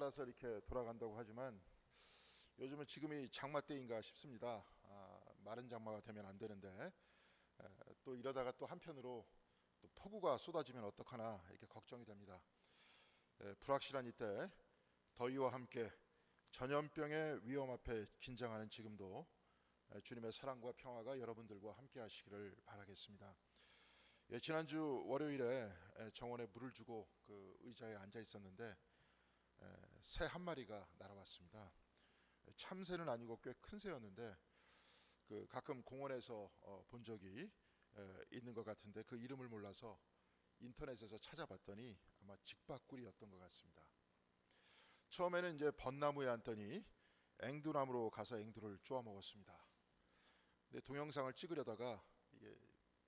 따라서 이렇게 돌아간다고 하지만 요즘은 지금이 장마 때인가 싶습니다. 마른 장마가 되면 안 되는데 또 이러다가 또 한편으로 또 폭우가 쏟아지면 어떡하나 이렇게 걱정이 됩니다. 불확실한 이때 더위와 함께 전염병의 위험 앞에 긴장하는 지금도 주님의 사랑과 평화가 여러분들과 함께 하시기를 바라겠습니다. 지난주 월요일에 정원에 물을 주고 그 의자에 앉아 있었는데 새 한 마리가 날아왔습니다. 참새는 아니고 꽤 큰 새였는데 그 가끔 공원에서 본 적이 있는 것 같은데 그 이름을 몰라서 인터넷에서 찾아봤더니 아마 직박구리였던 것 같습니다. 처음에는 이제 벚나무에 앉더니 앵두나무로 가서 앵두를 쪼아 먹었습니다. 근데 동영상을 찍으려다가 이게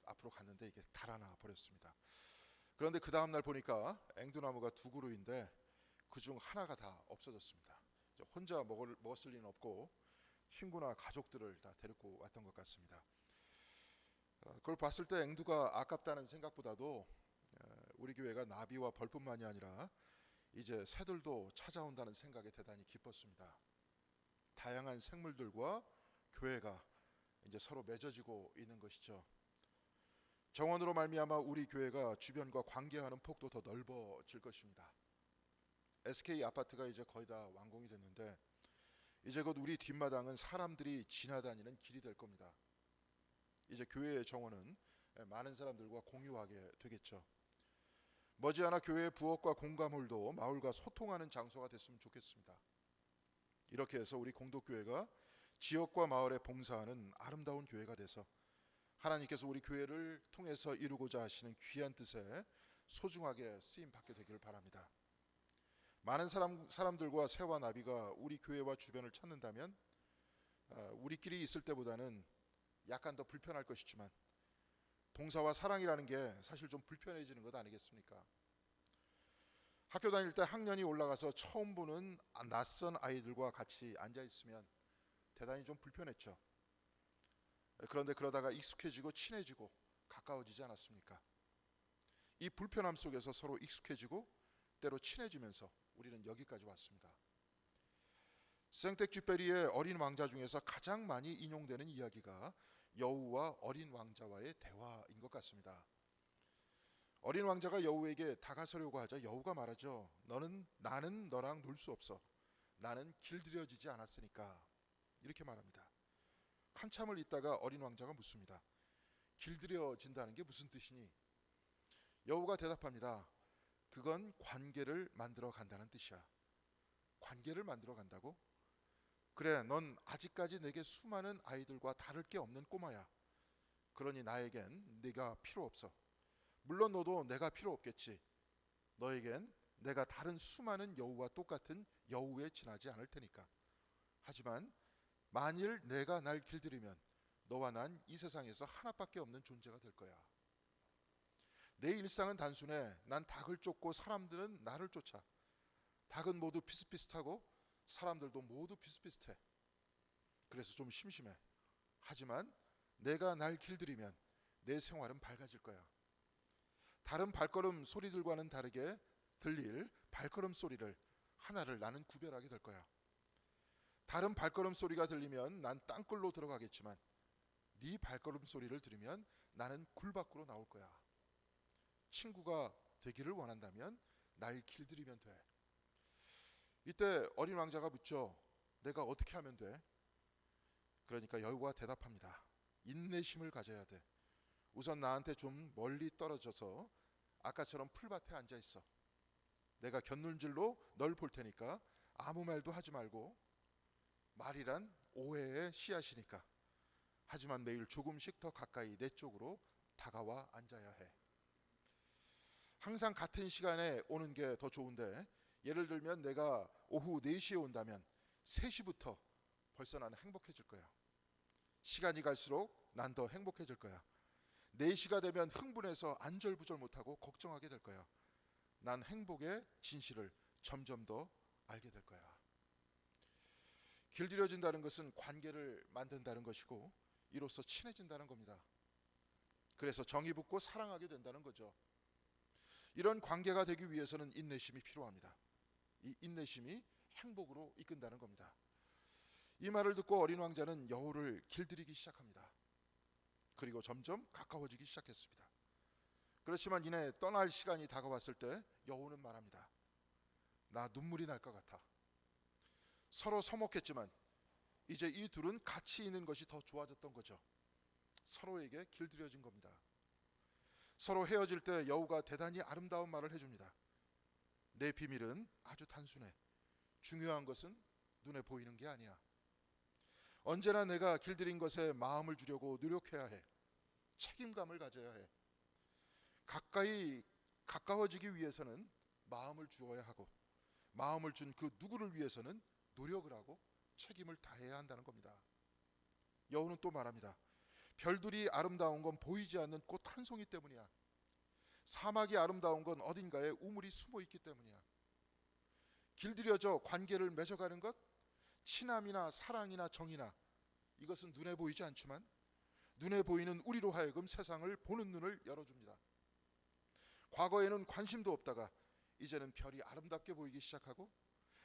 앞으로 갔는데 이게 달아나 버렸습니다. 그런데 그 다음 날 보니까 앵두나무가 두 그루인데 그중 하나가 다 없어졌습니다. 혼자 먹었을 리는 없고 친구나 가족들을 다 데리고 왔던 것 같습니다. 그걸 봤을 때 앵두가 아깝다는 생각보다도 우리 교회가 나비와 벌뿐만이 아니라 이제 새들도 찾아온다는 생각에 대단히 기뻤습니다. 다양한 생물들과 교회가 이제 서로 맺어지고 있는 것이죠. 정원으로 말미암아 우리 교회가 주변과 관계하는 폭도 더 넓어질 것입니다. SK 아파트가 이제 거의 다 완공이 됐는데 이제 곧 우리 뒷마당은 사람들이 지나다니는 길이 될 겁니다. 이제 교회의 정원은 많은 사람들과 공유하게 되겠죠. 머지않아 교회의 부엌과 공감홀도 마을과 소통하는 장소가 됐으면 좋겠습니다. 이렇게 해서 우리 공동교회가 지역과 마을에 봉사하는 아름다운 교회가 돼서 하나님께서 우리 교회를 통해서 이루고자 하시는 귀한 뜻에 소중하게 쓰임 받게 되기를 바랍니다. 많은 사람들과 새와 나비가 우리 교회와 주변을 찾는다면 우리끼리 있을 때보다는 약간 더 불편할 것이지만 봉사와 사랑이라는 게 사실 좀 불편해지는 것 아니겠습니까? 학교 다닐 때 학년이 올라가서 처음 보는 낯선 아이들과 같이 앉아 있으면 대단히 좀 불편했죠. 그런데 그러다가 익숙해지고 친해지고 가까워지지 않았습니까? 이 불편함 속에서 서로 익숙해지고 때로 친해지면서 우리는 여기까지 왔습니다. 생텍쥐페리의 어린 왕자 중에서 가장 많이 인용되는 이야기가 여우와 어린 왕자와의 대화인 것 같습니다. 어린 왕자가 여우에게 다가서려고 하자 여우가 말하죠. 나는 너랑 놀 수 없어. 나는 길들여지지 않았으니까. 이렇게 말합니다. 한참을 있다가 어린 왕자가 묻습니다. 길들여진다는 게 무슨 뜻이니? 여우가 대답합니다. 그건 관계를 만들어 간다는 뜻이야. 관계를 만들어 간다고? 그래, 넌 아직까지 내게 수많은 아이들과 다를 게 없는 꼬마야. 그러니 나에겐 네가 필요 없어. 물론 너도 내가 필요 없겠지. 너에겐 내가 다른 수많은 여우와 똑같은 여우에 지나지 않을 테니까. 하지만 만일 내가 날 길들이면 너와 난 이 세상에서 하나밖에 없는 존재가 될 거야. 내 일상은 단순해. 난 닭을 쫓고 사람들은 나를 쫓아. 닭은 모두 비슷비슷하고 사람들도 모두 비슷비슷해. 그래서 좀 심심해. 하지만 내가 날 길들이면 내 생활은 밝아질 거야. 다른 발걸음 소리들과는 다르게 들릴 발걸음 소리를 하나를 나는 구별하게 될 거야. 다른 발걸음 소리가 들리면 난 땅굴로 들어가겠지만 네 발걸음 소리를 들으면 나는 굴 밖으로 나올 거야. 친구가 되기를 원한다면 날 길들이면 돼. 이때 어린 왕자가 묻죠. 내가 어떻게 하면 돼? 그러니까 여우가 대답합니다. 인내심을 가져야 돼. 우선 나한테 좀 멀리 떨어져서 아까처럼 풀밭에 앉아 있어. 내가 곁눈질로 널 볼 테니까 아무 말도 하지 말고 말이란 오해의 씨앗이니까. 하지만 매일 조금씩 더 가까이 내 쪽으로 다가와 앉아야 해. 항상 같은 시간에 오는 게 더 좋은데 예를 들면 내가 오후 4시에 온다면 3시부터 벌써 나는 행복해질 거야. 시간이 갈수록 난 더 행복해질 거야. 4시가 되면 흥분해서 안절부절 못하고 걱정하게 될 거야. 난 행복의 진실을 점점 더 알게 될 거야. 길들여진다는 것은 관계를 만든다는 것이고 이로써 친해진다는 겁니다. 그래서 정이 붙고 사랑하게 된다는 거죠. 이런 관계가 되기 위해서는 인내심이 필요합니다. 이 인내심이 행복으로 이끈다는 겁니다. 이 말을 듣고 어린 왕자는 여우를 길들이기 시작합니다. 그리고 점점 가까워지기 시작했습니다. 그렇지만 이내 떠날 시간이 다가왔을 때 여우는 말합니다. 나 눈물이 날 것 같아. 서로 서먹했지만 이제 이 둘은 같이 있는 것이 더 좋아졌던 거죠. 서로에게 길들여진 겁니다. 서로 헤어질 때 여우가 대단히 아름다운 말을 해줍니다. 내 비밀은 아주 단순해. 중요한 것은 눈에 보이는 게 아니야. 언제나 내가 길들인 것에 마음을 주려고 노력해야 해. 책임감을 가져야 해. 가까워지기 위해서는 마음을 주어야 하고, 마음을 준 그 누구를 위해서는 노력을 하고 책임을 다해야 한다는 겁니다. 여우는 또 말합니다. 별들이 아름다운 건 보이지 않는 꽃 한 송이 때문이야. 사막이 아름다운 건 어딘가에 우물이 숨어 있기 때문이야. 길들여져 관계를 맺어가는 것, 친함이나 사랑이나 정이나, 이것은 눈에 보이지 않지만 눈에 보이는 우리로 하여금 세상을 보는 눈을 열어줍니다. 과거에는 관심도 없다가 이제는 별이 아름답게 보이기 시작하고,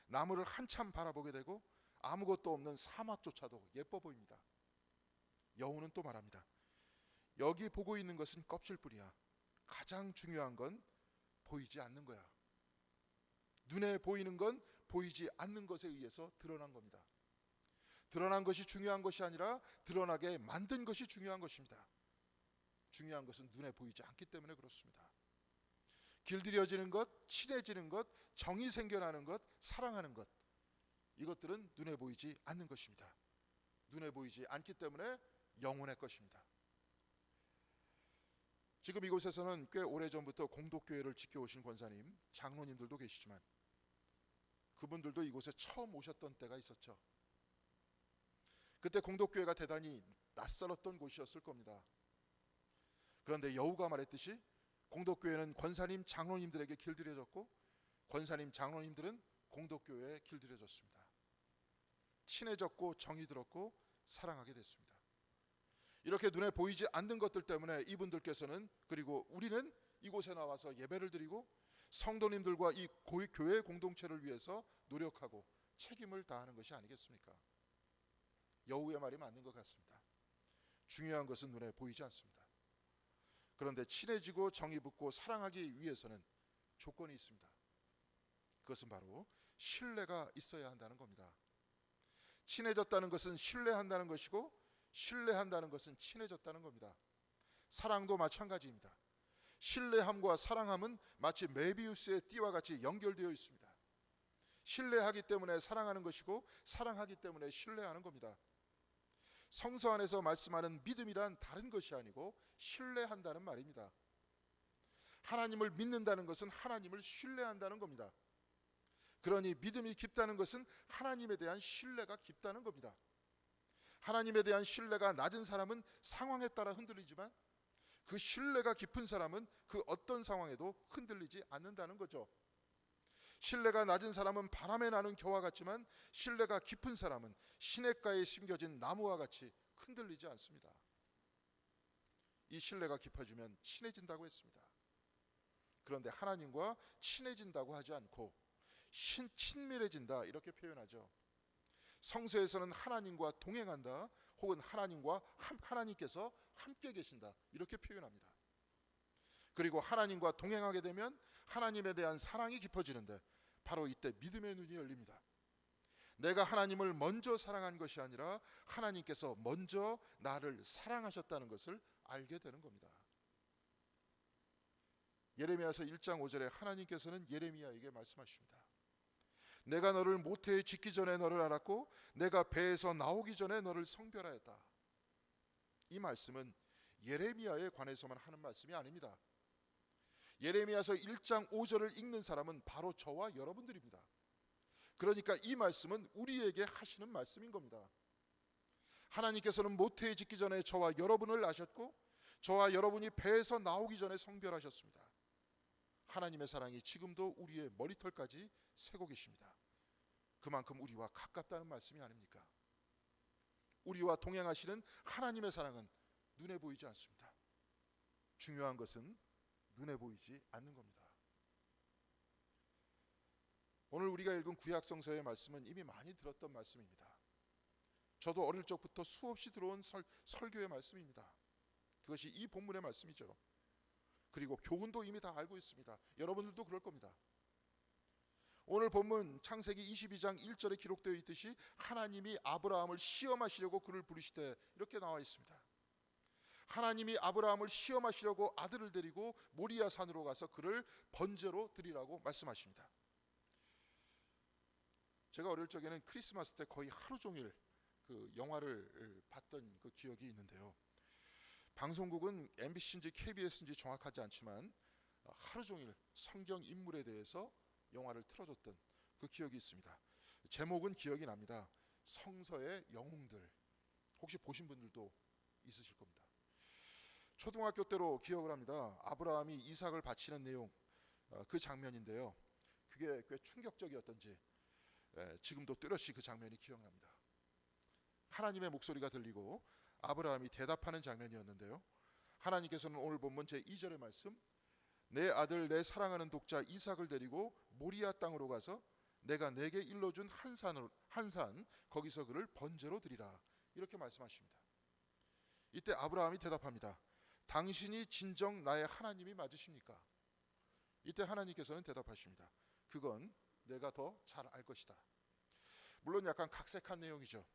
나무를 한참 바라보게 되고 아무것도 없는 사막조차도 예뻐 보입니다. 여우는 또 말합니다. 여기 보고 있는 것은 껍질뿐이야. 가장 중요한 건 보이지 않는 거야. 눈에 보이는 건 보이지 않는 것에 의해서 드러난 겁니다. 드러난 것이 중요한 것이 아니라 드러나게 만든 것이 중요한 것입니다. 중요한 것은 눈에 보이지 않기 때문에 그렇습니다. 길들여지는 것, 친해지는 것, 정이 생겨나는 것, 사랑하는 것, 이것들은 눈에 보이지 않는 것입니다. 눈에 보이지 않기 때문에 영혼의 것입니다. 지금 이곳에서는 꽤 오래전부터 공독교회를 지켜오신 권사님, 장로님들도 계시지만 그분들도 이곳에 처음 오셨던 때가 있었죠. 그때 공독교회가 대단히 낯설었던 곳이었을 겁니다. 그런데 여우가 말했듯이 공독교회는 권사님, 장로님들에게 길들여졌고, 권사님, 장로님들은 공독교회에 길들여졌습니다. 친해졌고 정이 들었고 사랑하게 됐습니다. 이렇게 눈에 보이지 않는 것들 때문에 이분들께서는, 그리고 우리는 이곳에 나와서 예배를 드리고 성도님들과 이 교회 공동체를 위해서 노력하고 책임을 다하는 것이 아니겠습니까? 여우의 말이 맞는 것 같습니다. 중요한 것은 눈에 보이지 않습니다. 그런데 친해지고 정이 붙고 사랑하기 위해서는 조건이 있습니다. 그것은 바로 신뢰가 있어야 한다는 겁니다. 친해졌다는 것은 신뢰한다는 것이고, 신뢰한다는 것은 친해졌다는 겁니다. 사랑도 마찬가지입니다. 신뢰함과 사랑함은 마치 메비우스의 띠와 같이 연결되어 있습니다. 신뢰하기 때문에 사랑하는 것이고, 사랑하기 때문에 신뢰하는 겁니다. 성서 안에서 말씀하는 믿음이란 다른 것이 아니고 신뢰한다는 말입니다. 하나님을 믿는다는 것은 하나님을 신뢰한다는 겁니다. 그러니 믿음이 깊다는 것은 하나님에 대한 신뢰가 깊다는 겁니다. 하나님에 대한 신뢰가 낮은 사람은 상황에 따라 흔들리지만, 그 신뢰가 깊은 사람은 그 어떤 상황에도 흔들리지 않는다는 거죠. 신뢰가 낮은 사람은 바람에 나는 겨와 같지만, 신뢰가 깊은 사람은 시냇가에 심겨진 나무와 같이 흔들리지 않습니다. 이 신뢰가 깊어지면 친해진다고 했습니다. 그런데 하나님과 친해진다고 하지 않고 친밀해진다, 이렇게 표현하죠. 성서에서는 하나님과 동행한다, 혹은 하나님께서 함께 계신다, 이렇게 표현합니다. 그리고 하나님과 동행하게 되면 하나님에 대한 사랑이 깊어지는데, 바로 이때 믿음의 눈이 열립니다. 내가 하나님을 먼저 사랑한 것이 아니라 하나님께서 먼저 나를 사랑하셨다는 것을 알게 되는 겁니다. 예레미야서 1장 5절에 하나님께서는 예레미야에게 말씀하십니다. 내가 너를 모태에 짓기 전에 너를 알았고 내가 배에서 나오기 전에 너를 성별하였다. 이 말씀은 예레미야에 관해서만 하는 말씀이 아닙니다. 예레미야서 1장 5절을 읽는 사람은 바로 저와 여러분들입니다. 그러니까 이 말씀은 우리에게 하시는 말씀인 겁니다. 하나님께서는 모태에 짓기 전에 저와 여러분을 아셨고, 저와 여러분이 배에서 나오기 전에 성별하셨습니다. 하나님의 사랑이 지금도 우리의 머리털까지 새고 계십니다. 그만큼 우리와 가깝다는 말씀이 아닙니까? 우리와 동행하시는 하나님의 사랑은 눈에 보이지 않습니다. 중요한 것은 눈에 보이지 않는 겁니다. 오늘 우리가 읽은 구약 성서의 말씀은 이미 많이 들었던 말씀입니다. 저도 어릴 적부터 수없이 들어온 설교의 말씀입니다. 그것이 이 본문의 말씀이죠. 그리고 교훈도 이미 다 알고 있습니다. 여러분들도 그럴 겁니다. 오늘 본문 창세기 22장 1절에 기록되어 있듯이 하나님이 아브라함을 시험하시려고 그를 부르시되 이렇게 나와 있습니다. 하나님이 아브라함을 시험하시려고 아들을 데리고 모리아 산으로 가서 그를 번제로 드리라고 말씀하십니다. 제가 어릴 적에는 크리스마스 때 거의 하루 종일 그 영화를 봤던 그 기억이 있는데요. 방송국은 MBC인지 KBS인지 정확하지 않지만 하루 종일 성경 인물에 대해서 영화를 틀어줬던 그 기억이 있습니다. 제목은 기억이 납니다. 성서의 영웅들. 혹시 보신 분들도 있으실 겁니다. 초등학교 때로 기억을 합니다. 아브라함이 이삭을 바치는 내용, 그 장면인데요. 그게 꽤 충격적이었던지 지금도 뚜렷이 그 장면이 기억납니다. 하나님의 목소리가 들리고 아브라함이 대답하는 장면이었는데요. 하나님께서는 오늘 본문 제2절의 말씀, 내 아들 내 사랑하는 독자 이삭을 데리고 모리아 땅으로 가서 내가 내게 일러준 한 산 거기서 그를 번제로 드리라, 이렇게 말씀하십니다. 이때 아브라함이 대답합니다. 당신이 진정 나의 하나님이 맞으십니까? 이때 하나님께서는 대답하십니다. 그건 내가 더 잘 알 것이다. 물론 약간 각색한 내용이죠.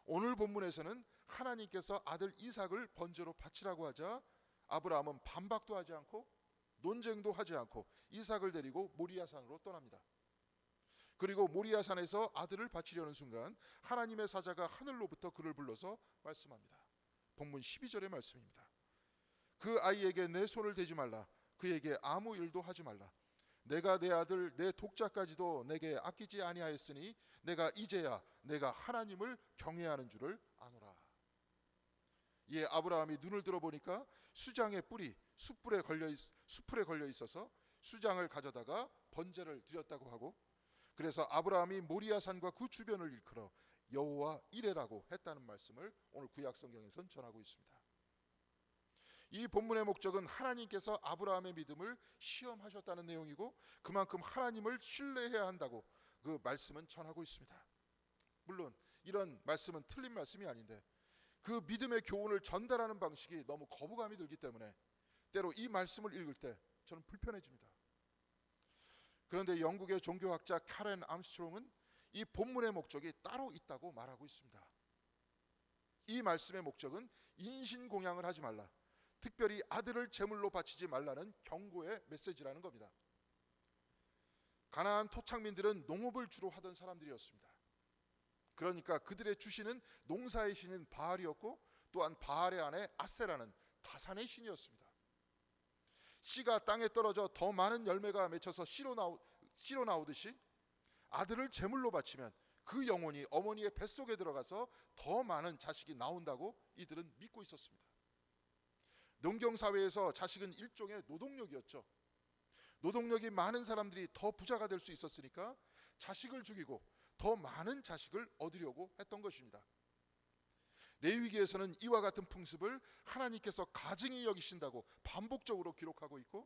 오늘 본문에서는 하나님께서 아들 이삭을 번제로 바치라고 하자 아브라함은 반박도 하지 않고 논쟁도 하지 않고 이삭을 데리고 모리아산으로 떠납니다. 그리고 모리아산에서 아들을 바치려는 순간 하나님의 사자가 하늘로부터 그를 불러서 말씀합니다. 본문 12절의 말씀입니다. 그 아이에게 내 손을 대지 말라. 그에게 아무 일도 하지 말라. 내가 내 아들 내 독자까지도 내게 아끼지 아니하였으니 내가 이제야 내가 하나님을 경외하는 줄을 아노라. 이에 아브라함이 눈을 들어보니까 수장의 뿔이 숯불에 걸려 있어서 수장을 가져다가 번제를 드렸다고 하고, 그래서 아브라함이 모리아산과 그 주변을 일컬어 여호와 이레라고 했다는 말씀을 오늘 구약 성경에서는 전하고 있습니다. 이 본문의 목적은 하나님께서 아브라함의 믿음을 시험하셨다는 내용이고 그만큼 하나님을 신뢰해야 한다고 그 말씀은 전하고 있습니다. 물론 이런 말씀은 틀린 말씀이 아닌데 그 믿음의 교훈을 전달하는 방식이 너무 거부감이 들기 때문에 때로 이 말씀을 읽을 때 저는 불편해집니다. 그런데 영국의 종교학자 카렌 암스트롱은 이 본문의 목적이 따로 있다고 말하고 있습니다. 이 말씀의 목적은 인신공양을 하지 말라, 특별히 아들을 제물로 바치지 말라는 경고의 메시지라는 겁니다. 가나안 토착민들은 농업을 주로 하던 사람들이었습니다. 그러니까 그들의 주신은 농사의 신인 바알이었고 또한 바알의 아내 아세라는 다산의 신이었습니다. 씨가 땅에 떨어져 더 많은 열매가 맺혀서 씨로 나오듯이 아들을 제물로 바치면 그 영혼이 어머니의 뱃속에 들어가서 더 많은 자식이 나온다고 이들은 믿고 있었습니다. 농경사회에서 자식은 일종의 노동력이었죠. 노동력이 많은 사람들이 더 부자가 될 수 있었으니까 자식을 죽이고 더 많은 자식을 얻으려고 했던 것입니다. 레위기에서는 이와 같은 풍습을 하나님께서 가증히 여기신다고 반복적으로 기록하고 있고,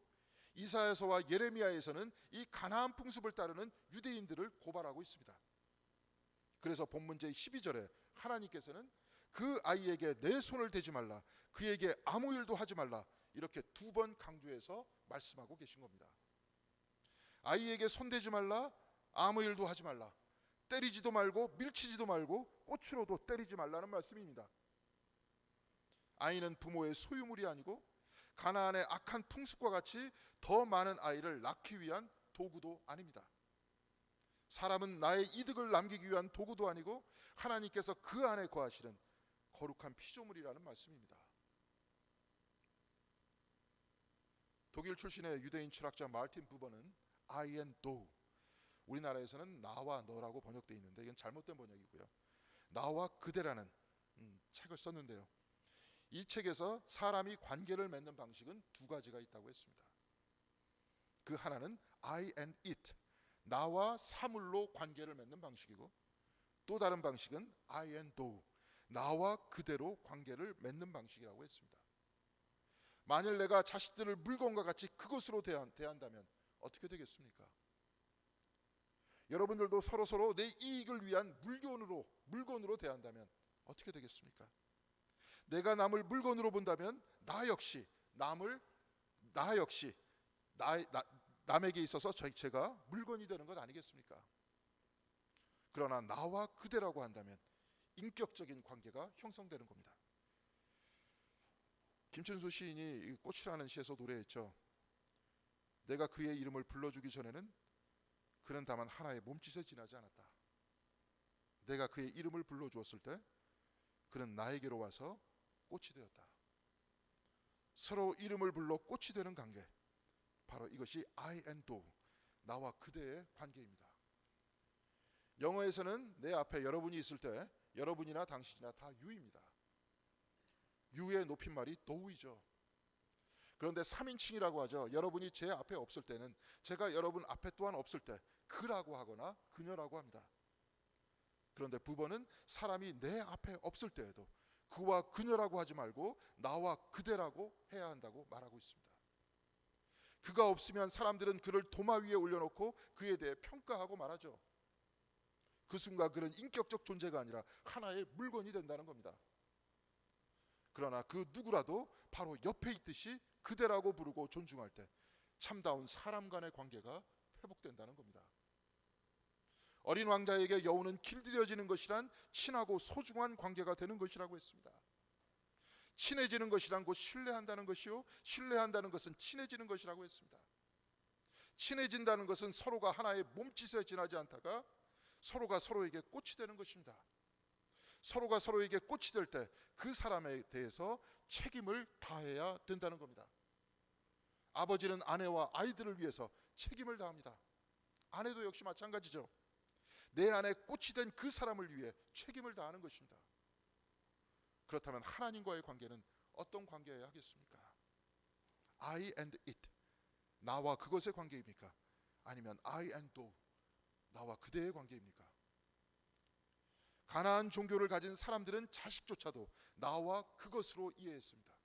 이사야서와 예레미야에서는 이 가나안 풍습을 따르는 유대인들을 고발하고 있습니다. 그래서 본문 제12절에 하나님께서는 그 아이에게 내 손을 대지 말라, 그에게 아무 일도 하지 말라, 이렇게 두 번 강조해서 말씀하고 계신 겁니다. 아이에게 손대지 말라, 아무 일도 하지 말라, 때리지도 말고 밀치지도 말고 꽃으로도 때리지 말라는 말씀입니다. 아이는 부모의 소유물이 아니고 가나안의 악한 풍습과 같이 더 많은 아이를 낳기 위한 도구도 아닙니다. 사람은 나의 이득을 남기기 위한 도구도 아니고 하나님께서 그 안에 거하시는 거룩한 피조물이라는 말씀입니다. 독일 출신의 유대인 철학자 마르틴 부버는 I and thou, 우리나라에서는 나와 너라고 번역되어 있는데 이건 잘못된 번역이고요. 나와 그대라는 책을 썼는데요. 이 책에서 사람이 관계를 맺는 방식은 두 가지가 있다고 했습니다. 그 하나는 I and it, 나와 사물로 관계를 맺는 방식이고, 또 다른 방식은 I and thou, 나와 그대로 관계를 맺는 방식이라고 했습니다. 만일 내가 자식들을 물건과 같이 그것으로 대한다면 어떻게 되겠습니까? 여러분들도 서로 내 이익을 위한 물건으로 대한다면 어떻게 되겠습니까? 내가 남을 물건으로 본다면 나 역시 남에게 있어서 제가 물건이 되는 것 아니겠습니까? 그러나 나와 그대라고 한다면 인격적인 관계가 형성되는 겁니다. 김춘수 시인이 꽃이라는 시에서 노래했죠. 내가 그의 이름을 불러주기 전에는 그는 다만 하나의 몸짓에 지나지 않았다. 내가 그의 이름을 불러주었을 때 그는 나에게로 와서 꽃이 되었다. 서로 이름을 불러 꽃이 되는 관계, 바로 이것이 I and thou, 나와 그대의 관계입니다. 영어에서는 내 앞에 여러분이 있을 때 여러분이나 당신이나 다 you입니다. you의 높임말이 thou이죠. 그런데 3인칭이라고 하죠. 여러분이 제 앞에 없을 때는, 제가 여러분 앞에 또한 없을 때 그라고 하거나 그녀라고 합니다. 그런데 부번은 사람이 내 앞에 없을 때에도 그와 그녀라고 하지 말고 나와 그대라고 해야 한다고 말하고 있습니다. 그가 없으면 사람들은 그를 도마 위에 올려놓고 그에 대해 평가하고 말하죠. 그 순간 그는 인격적 존재가 아니라 하나의 물건이 된다는 겁니다. 그러나 그 누구라도 바로 옆에 있듯이 그대라고 부르고 존중할 때 참다운 사람 간의 관계가 회복된다는 겁니다. 어린 왕자에게 여우는 길들여지는 것이란 친하고 소중한 관계가 되는 것이라고 했습니다. 친해지는 것이란 곧 신뢰한다는 것이요, 신뢰한다는 것은 친해지는 것이라고 했습니다. 친해진다는 것은 서로가 하나의 몸짓에 지나지 않다가 서로가 서로에게 꽃이 되는 것입니다. 서로가 서로에게 꽃이 될 때 그 사람에 대해서 책임을 다해야 된다는 겁니다. 아버지는 아내와 아이들을 위해서 책임을 다합니다. 아내도 역시 마찬가지죠. 내 안에 꽃이 된 그 사람을 위해 책임을 다하는 것입니다. 그렇다면 하나님과의 관계는 어떤 관계여야 하겠습니까? I and it, 나와 그것의 관계입니까? 아니면 I and thou, 나와 그대의 관계입니까? 가나안 종교를 가진 사람들은 자식조차도 나와 그것으로 이해했습니다.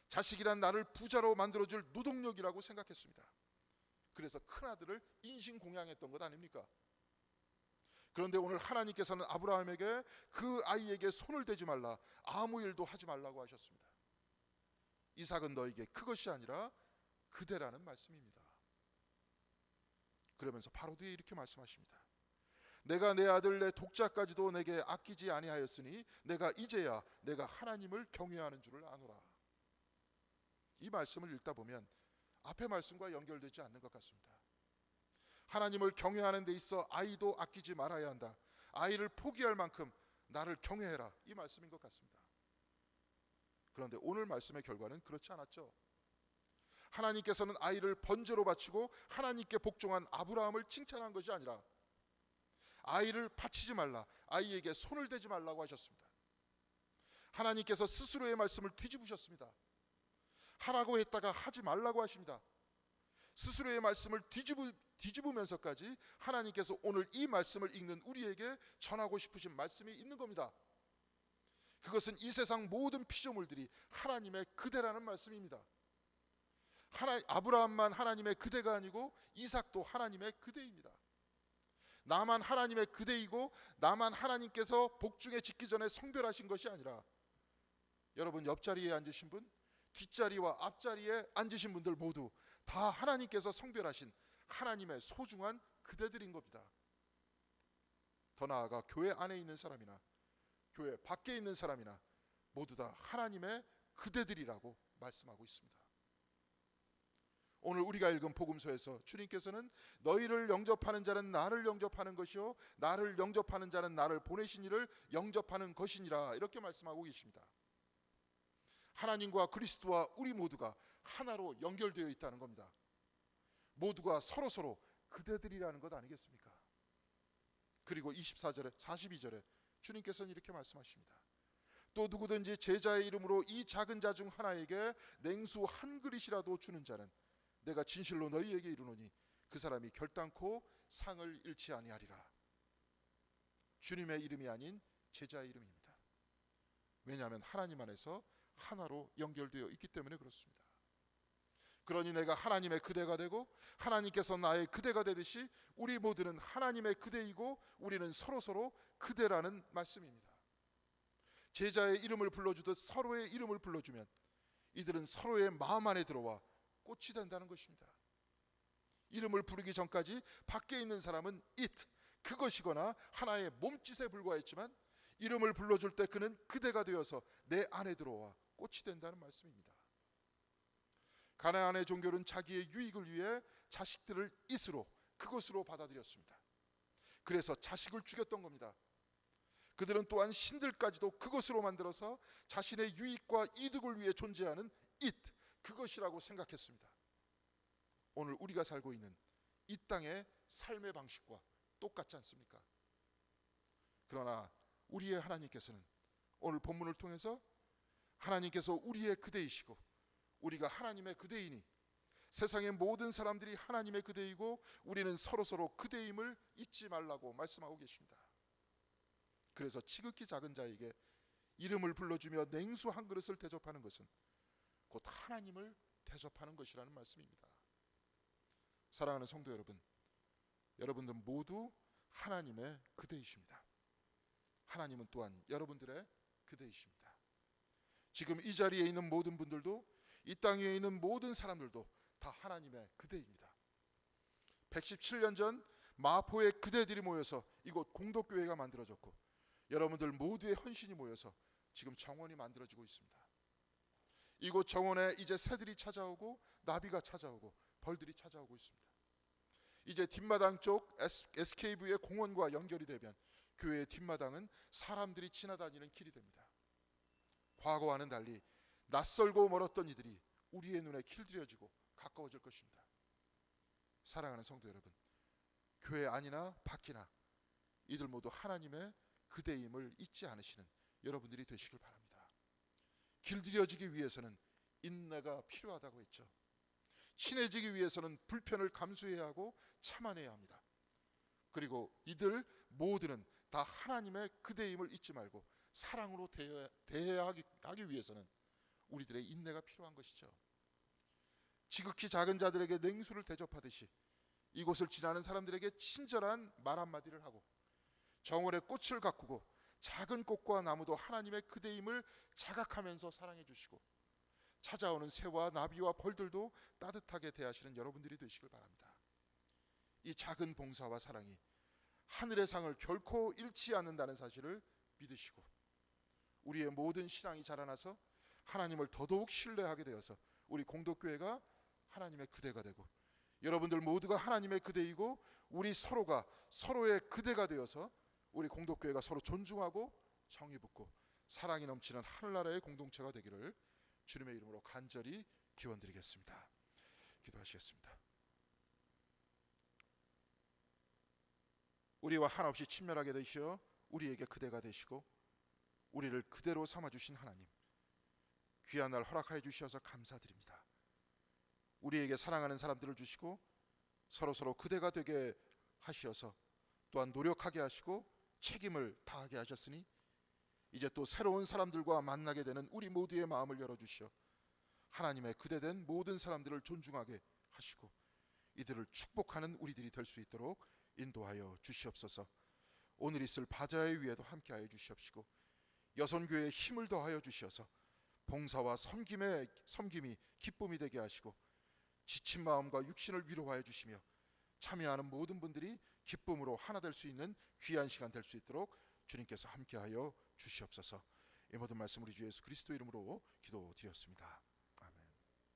자식이란 나를 부자로 만들어줄 노동력이라고 생각했습니다. 그래서 큰아들을 인신공양했던 것 아닙니까? 그런데 오늘 하나님께서는 아브라함에게 그 아이에게 손을 대지 말라, 아무 일도 하지 말라고 하셨습니다. 이삭은 너에게 그것이 아니라 그대라는 말씀입니다. 그러면서 바로 뒤에 이렇게 말씀하십니다. 내가 내 아들 내 독자까지도 내게 아끼지 아니하였으니 내가 이제야 내가 하나님을 경외하는 줄을 아노라. 이 말씀을 읽다 보면 앞의 말씀과 연결되지 않는 것 같습니다. 하나님을 경외하는 데 있어 아이도 아끼지 말아야 한다. 아이를 포기할 만큼 나를 경외해라, 이 말씀인 것 같습니다. 그런데 오늘 말씀의 결과는 그렇지 않았죠. 하나님께서는 아이를 번제로 바치고 하나님께 복종한 아브라함을 칭찬한 것이 아니라 아이를 바치지 말라, 아이에게 손을 대지 말라고 하셨습니다. 하나님께서 스스로의 말씀을 뒤집으셨습니다. 하라고 했다가 하지 말라고 하십니다. 스스로의 말씀을 뒤집으면서까지 하나님께서 오늘 이 말씀을 읽는 우리에게 전하고 싶으신 말씀이 있는 겁니다. 그것은 이 세상 모든 피조물들이 하나님의 그대라는 말씀입니다. 아브라함만 하나님의 그대가 아니고 이삭도 하나님의 그대입니다. 나만 하나님의 그대이고 나만 하나님께서 복중에 짓기 전에 성별하신 것이 아니라 여러분 옆자리에 앉으신 분, 뒷자리와 앞자리에 앉으신 분들 모두 다 하나님께서 성별하신 하나님의 소중한 그대들인 겁니다. 더 나아가 교회 안에 있는 사람이나 교회 밖에 있는 사람이나 모두 다 하나님의 그대들이라고 말씀하고 있습니다. 오늘 우리가 읽은 복음서에서 주님께서는 너희를 영접하는 자는 나를 영접하는 것이요 나를 영접하는 자는 나를 보내신 이를 영접하는 것이니라, 이렇게 말씀하고 계십니다. 하나님과 그리스도와 우리 모두가 하나로 연결되어 있다는 겁니다. 모두가 서로 그대들이라는 것 아니겠습니까? 그리고 24절에 42절에 주님께서는 이렇게 말씀하십니다. 또 누구든지 제자의 이름으로 이 작은 자 중 하나에게 냉수 한 그릇이라도 주는 자는 내가 진실로 너희에게 이르노니 그 사람이 결단코 상을 잃지 아니하리라. 주님의 이름이 아닌 제자의 이름입니다. 왜냐하면 하나님 안에서 하나로 연결되어 있기 때문에 그렇습니다. 그러니 내가 하나님의 그대가 되고 하나님께서 나의 그대가 되듯이 우리 모두는 하나님의 그대이고 우리는 서로서로 그대라는 말씀입니다. 제자의 이름을 불러주듯 서로의 이름을 불러주면 이들은 서로의 마음 안에 들어와 꽃이 된다는 것입니다. 이름을 부르기 전까지 밖에 있는 사람은 it, 그것이거나 하나의 몸짓에 불과했지만 이름을 불러줄 때 그는 그대가 되어서 내 안에 들어와 꽃이 된다는 말씀입니다. 가나안의 종교는 자기의 유익을 위해 자식들을 it으로, 그것으로 받아들였습니다. 그래서 자식을 죽였던 겁니다. 그들은 또한 신들까지도 그것으로 만들어서 자신의 유익과 이득을 위해 존재하는 it, 그것이라고 생각했습니다. 오늘 우리가 살고 있는 이 땅의 삶의 방식과 똑같지 않습니까? 그러나 우리의 하나님께서는 오늘 본문을 통해서 하나님께서 우리의 그대이시고 우리가 하나님의 그대이니 세상의 모든 사람들이 하나님의 그대이고 우리는 서로서로 그대임을 잊지 말라고 말씀하고 계십니다. 그래서 지극히 작은 자에게 이름을 불러주며 냉수 한 그릇을 대접하는 것은 곧 하나님을 대접하는 것이라는 말씀입니다. 사랑하는 성도 여러분, 여러분들 모두 하나님의 그대이십니다. 하나님은 또한 여러분들의 그대이십니다. 지금 이 자리에 있는 모든 분들도 이 땅 위에 있는 모든 사람들도 다 하나님의 그대입니다. 117년 전 마포의 그대들이 모여서 이곳 공덕교회가 만들어졌고 여러분들 모두의 헌신이 모여서 지금 정원이 만들어지고 있습니다. 이곳 정원에 이제 새들이 찾아오고 나비가 찾아오고 벌들이 찾아오고 있습니다. 이제 뒷마당 쪽 SKV의 공원과 연결이 되면 교회의 뒷마당은 사람들이 지나다니는 길이 됩니다. 과거와는 달리 낯설고 멀었던 이들이 우리의 눈에 길들여지고 가까워질 것입니다. 사랑하는 성도 여러분, 교회 안이나 밖이나 이들 모두 하나님의 그대임을 잊지 않으시는 여러분들이 되시길 바랍니다. 길들여지기 위해서는 인내가 필요하다고 했죠. 친해지기 위해서는 불편을 감수해야 하고 참아내야 합니다. 그리고 이들 모두는 다 하나님의 그대임을 잊지 말고 사랑으로 대해야 하기 위해서는 우리들의 인내가 필요한 것이죠. 지극히 작은 자들에게 냉수를 대접하듯이 이곳을 지나는 사람들에게 친절한 말 한마디를 하고 정원의 꽃을 가꾸고 작은 꽃과 나무도 하나님의 그대임을 자각하면서 사랑해 주시고 찾아오는 새와 나비와 벌들도 따뜻하게 대하시는 여러분들이 되시길 바랍니다. 이 작은 봉사와 사랑이 하늘의 상을 결코 잃지 않는다는 사실을 믿으시고 우리의 모든 신앙이 자라나서 하나님을 더더욱 신뢰하게 되어서 우리 공덕교회가 하나님의 그대가 되고 여러분들 모두가 하나님의 그대이고 우리 서로가 서로의 그대가 되어서 우리 공덕교회가 서로 존중하고 정이 붙고 사랑이 넘치는 하늘나라의 공동체가 되기를 주님의 이름으로 간절히 기원드리겠습니다. 기도하시겠습니다. 우리와 한없이 친밀하게 되시어 우리에게 그대가 되시고 우리를 그대로 삼아주신 하나님, 귀한 날 허락하여 주셔서 감사드립니다. 우리에게 사랑하는 사람들을 주시고 서로서로 그대가 되게 하시어서 또한 노력하게 하시고 책임을 다하게 하셨으니 이제 또 새로운 사람들과 만나게 되는 우리 모두의 마음을 열어주시어 하나님의 그대된 모든 사람들을 존중하게 하시고 이들을 축복하는 우리들이 될 수 있도록 인도하여 주시옵소서. 오늘 있을 바자회 위에도 함께하여 주시옵시고 여선교회에 힘을 더하여 주시어서 봉사와 섬김이 기쁨이 되게 하시고 지친 마음과 육신을 위로하여 주시며 참여하는 모든 분들이 기쁨으로 하나 될 수 있는 귀한 시간 될 수 있도록 주님께서 함께하여 주시옵소서. 이 모든 말씀 우리 주 예수 그리스도 이름으로 기도드렸습니다.